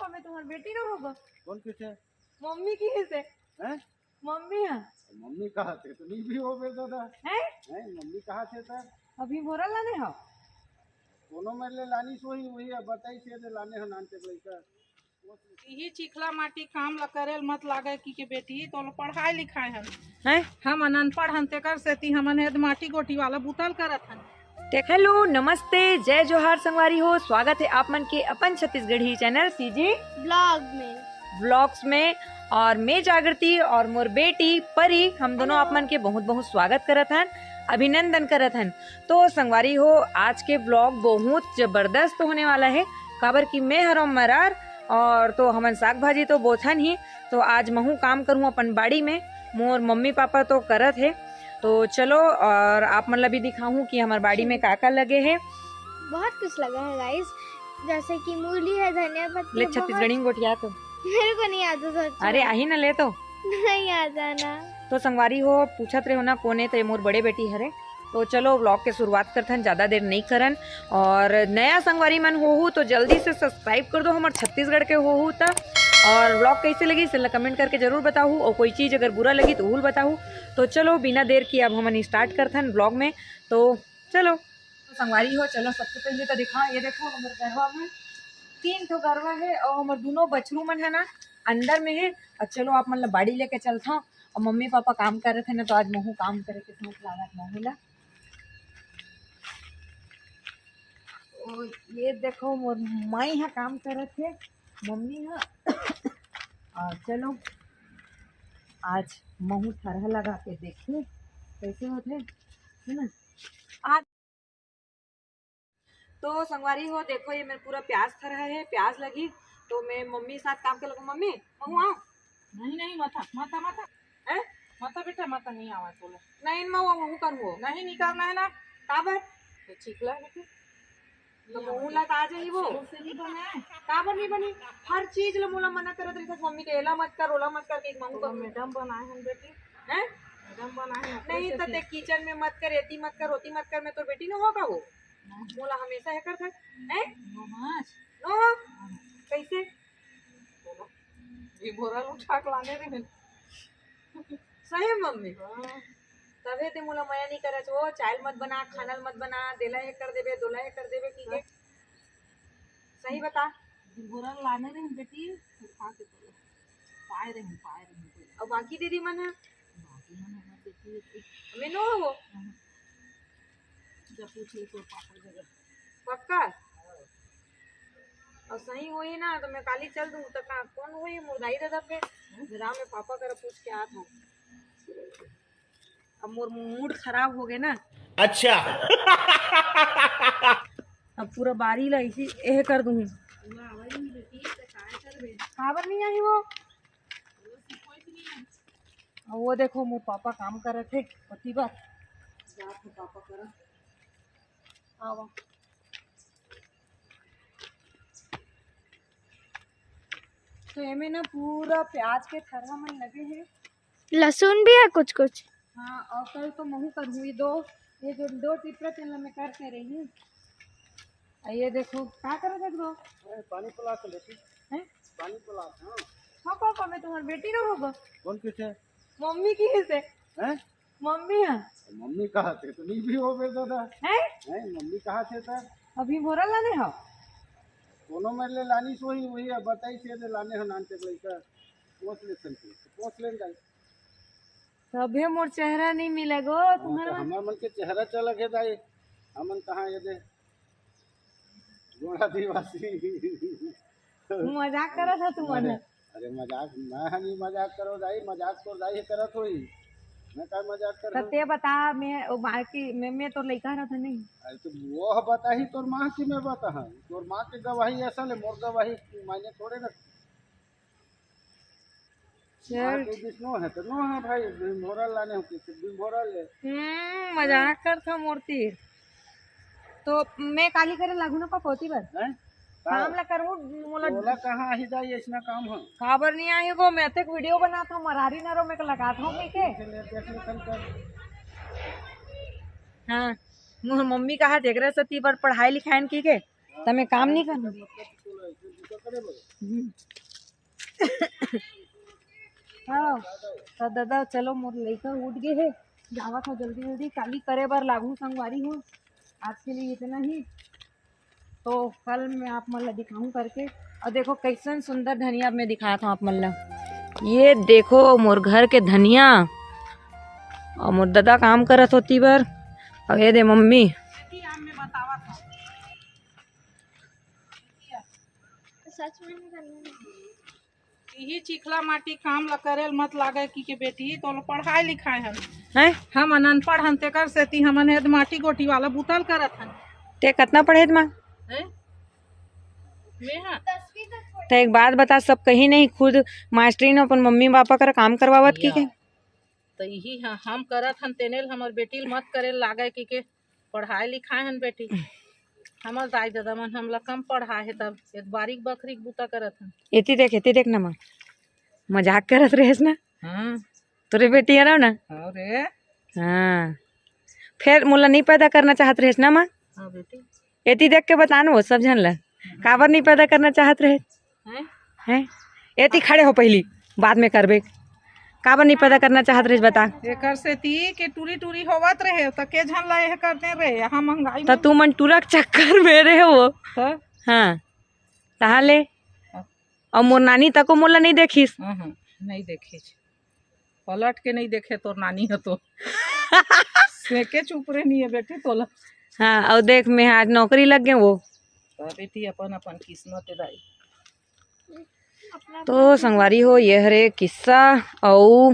पापा मैं तुम्हारी बेटी ना होगा। कौन किसे मम्मी की है से हैं? मम्मी है मम्मी कहाँ थे तो नहीं भी हो गए दादा हैं हैं मम्मी कहाँ थे तब अभी बोरा लाने हो दोनों में ले लानी सोही वही है बताई से लाने हो नानते पैसा यही चिखला माटी काम ला करे मत लागे की बेटी तो पढ़ाई लिखाई है हैं हम अनपढ़ हन तेकर से ती हमन हेद माटी गोटी वाला बुतल करत हन। हेलो नमस्ते जय जोहार संगवारी हो। स्वागत है आप मन के अपन छत्तीसगढ़ी चैनल सीजी ब्लॉग्स में और मैं जागृति और मोर बेटी परी हम दोनों आप मन के बहुत बहुत स्वागत करत हन, अभिनंदन करत हन। तो संगवारी हो आज के ब्लॉग बहुत जबरदस्त होने वाला है काबर की मैं हरो मरार और तो हमन साग भाजी तो बोथन ही तो आज महू काम करूँ अपन बाड़ी में मोर मम्मी पापा तो करत है तो चलो और आप मतलब भी दिखाऊं कि हमारे बाड़ी में का लगे हैं। बहुत कुछ लगा है गाइस, जैसे कि मूली है, धनिया पत्ती ले छत्तीसगढ़ी में गोटिया तो मेरे को नहीं आता सोच अरे आही ना ले तो नहीं आता ना। तो संगवारी हो पूछत रहे हो ना कोने ते मोर बड़े बेटी हरे तो चलो व्लॉग के शुरुआत करथन, ज्यादा देर नहीं करन और नया संगवारी मन हो तो जल्दी से सब्सक्राइब कर दो हमारे छत्तीसगढ़ के हो त और व्लॉग कैसे लगी इसे कमेंट करके जरूर बताऊँ और कोई चीज़ अगर बुरा लगी तो भूल बताऊँ। तो चलो बिना देर की अब हम स्टार्ट करथन ब्लॉग में तो चलो तो संगवारी हो चलो सबसे पहले तो दिखा ये देखो हमारे गरवा में 3 ठो गरवा है और हमारे दोनों बछरू मन है ना अंदर में है। और चलो आप मतलब बाड़ी लेके चलता और मम्मी पापा काम कर रहे थे ना तो आज महू काम करे के साथ लागत महू ला। ये देखो मोर माई यहाँ काम करे थे मम्मी यहाँ और चलो आज महू थरह लगा के देखिए कैसे होते है ना आज। तो संगवारी हो देखो ये मेरा पूरा प्याज थरह है, प्याज लगी तो मैं मम्मी के साथ काम के लगूँ। मम्मी महू आओ नहीं माथा माथा माथा है माथा बेटा माथा नहीं आवा बोले नहीं महू करूँ नहीं निकालना है ना काबर तो चिखला बेटी तो महू ला आ जाई वो से नहीं बना है काबर नहीं बनी हर चीज ला मोला मना करत रही मम्मी के एला मत कर ओला मत कर के महू तो कर मैडम बनाए हैं बेटी हैं मैडम बनाए हैं नहीं तो ते किचन में मत कर एती मत कर होती मत कर मैं तो बेटी न होगा वो मोला हमेशा है कर था हैं नो कैसे ये बोरा उठा के लाने रे सही है मम्मी तबे ते मोला मया नहीं करे वो चाय मत बना खानल मत बना देला है कर देबे दोला है कर देबे की के सही बता बोरा लाने रे बेटी खा के तो पाए रे और बाकी दीदी मन है बाकी मन बेटी मैं नो हो जब पूछ ले तो पापा जगह पक्का और सही होई ना तो मैं काली चल दूं तो का कौन होई मुर्दाई दादा पे जरा मैं पापा कर पूछ के आत हूं। अब मोर मूड खराब हो गए ना अच्छा अब पूरा बारी ला इसी एह कर दूंगी खबर नहीं आई वो और वो देखो मोर पापा काम कर रहे थे पति बार जात में पापा कर आवा तो एमे ना पूरा प्याज के थरहा मन लगे हैं, लहसुन भी है कुछ कुछ। हाँ और कल तो महू कर हुई ये जो 2 टिपरा तेल में करते रही हूँ। ये देखो क्या कर रहे हो पानी पिला के लेती हैं पानी पिला हाँ पापा मैं तुम्हारी बेटी ना होगा। कौन किसे मम्मी की है से हैं मम्मी है मम्मी कहाँ थे तो नहीं भी हो गए दादा हैं हैं मम्मी कहाँ थे तब अभी बोरा लाने हो दोनों में ले लानी सोही वही है बताई से लाने हो नानते पैसा पहुँच ले जाए तभी मोर चेहरा नहीं मिलेगो तुम्हारा हमारे मन के चेहरा चला गया दाई हमन कहाँ ये दे गोड़ा आदिवासी मजाक करा था तुम्हारे अरे मजाक मैं नहीं मजाक करो दाई मजाक तो दाई करत होई मैं का मजाक कर सत्य बता मैं बाकी मैं तो लड़का रहा था नहीं अरे तो वो बता ही तोर माँ की मैं बता तोर माँ के गवाही ऐसा ले मोर गवाही मायने थोड़े ना चल नो है तो नो है भाई भोरा लाने हो किसी भोरा ले मजाक कर था मूर्ति तो मैं काली करे लागू ना पकोती पर हैं काम ला करूँ मोला बोला कहाँ ही दाई ऐसा काम है खबर नहीं आई गो मैं तो वीडियो बनाता हूँ मरारी ना रो मैं लगाता हूँ के हाँ मोर मम्मी कहा देख रहे सती पर पढ़ाई लिखाई की के तमें काम नहीं करना हाँ तो दादा चलो मोर लड़का उठ गए है, जावत हो जल्दी जल्दी काली करे बार लागू संगवारी हो। आज के लिए इतना ही, तो कल मैं आप मतलब दिखाऊं करके। और देखो कैसन सुंदर धनिया मैं दिखाया था आप मतलब, ये देखो मोर घर के धनिया। और मोर दादा काम करत होती बार, और ये दे मम्मी। सच में नहीं करना यही चिखला माटी काम ला करेल मत लागे की बेटी तो लो पढ़ाई लिखाए हन हैं हम अनपढ़ हन तेकर से ती हमन हेद माटी गोटी वाला बुतल करत हन ते कितना पढ़े माँ? हैं मैं हाँ 10वीं तक तो एक बात बता, सब कहीं नहीं खुद मास्टरी ने अपन मम्मी पापा कर काम करवावत की के? तो यही हाँ हम करत हन तेनेल हमर बेटी मत करे लागे की पढ़ाई लिखाए हन बेटी। हमर दाई दादा मन हमला कम पढ़ाए है तब एक बारीक बकरी बुता करत हन। एती देख ना माँ, मजाक करत रहेस ना? हाँ तोरे बेटी है ना? अरे हाँ फिर मुला नहीं पैदा करना चाहत रहेस ना माँ? हाँ बेटी एती देख के बता ना वो सब जन ला, काबर नहीं पैदा करना चाहत रहे हैं हैं? एती खड़े हो पहली, बाद में करबे। काबर नहीं पैदा करना चाहत रहे बता। एकर से ती के टूरी टूरी होवत रहे त के झन ला यह करते रहे यहाँ महंगाई तो तू मन टूरक चक्कर में रहे हो। तो हाँ कहाँ ले? और मोर नानी तको मोला नहीं देखिस? नहीं देखे पलट के नहीं देखे तोर नानी है तो सेके चुप रहे नहीं है बेटी तोला। हाँ और देख मैं आज नौकरी लग गए वो तो बेटी अपन अपन किस्मत दाई। तो संगवारी हो ये हरे किस्सा, और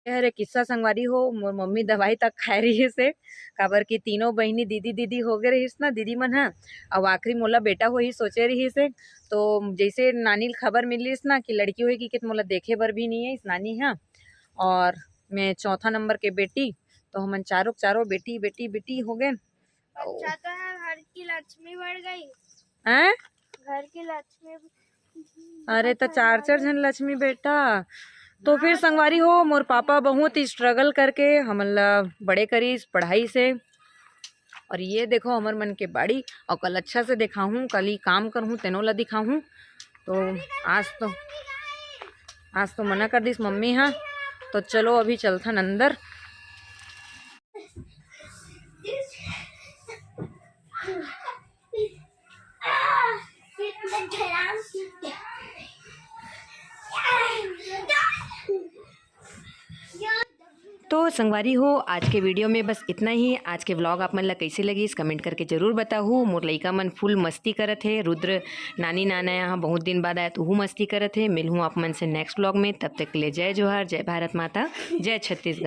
ये हरे किस्सा संगवारी हो। मोर मम्मी दवाई तक खाए रही से, काबर की तीनों बहनी दीदी दीदी हो गए रहीस ना, दीदी मन हाँ। अब आखिरी मोला बेटा हो ही सोचे रही से, तो जैसे नानी खबर मिलीस ना कि लड़की होगी कि मोला देखे बर भी नहीं है इस नानी हाँ। और मैं चौथा नंबर के बेटी, तो हमन चारों बेटी बेटी बेटी हो गए। अच्छा तो है, घर की लक्ष्मी बढ़ गई, हैं? घर की लक्ष्मी। अरे तो चार जन लक्ष्मी बेटा। तो फिर संगवारी हो मोर पापा बहुत ही स्ट्रगल करके हमला बड़े करीस पढ़ाई से। और ये देखो हमर मन के बाड़ी, और कल अच्छा से दिखाऊँ, कल ही काम करूँ तेनों ला दिखाऊँ। तो आज तो मना कर दिस मम्मी हाँ। तो चलो अभी चलथन अंदर। तो संगवारी हो आज के वीडियो में बस इतना ही। आज के व्लॉग आप मन ला कैसे लगी इस कमेंट करके जरूर बताहू। मोर लइका मन फुल मस्ती करत है, रुद्र नानी नाना यहाँ बहुत दिन बाद आया तो वो मस्ती करत है। मिलूँ आप मन से नेक्स्ट व्लॉग में, तब तक के लिए जय जोहार, जय भारत माता, जय छत्तीसगढ़।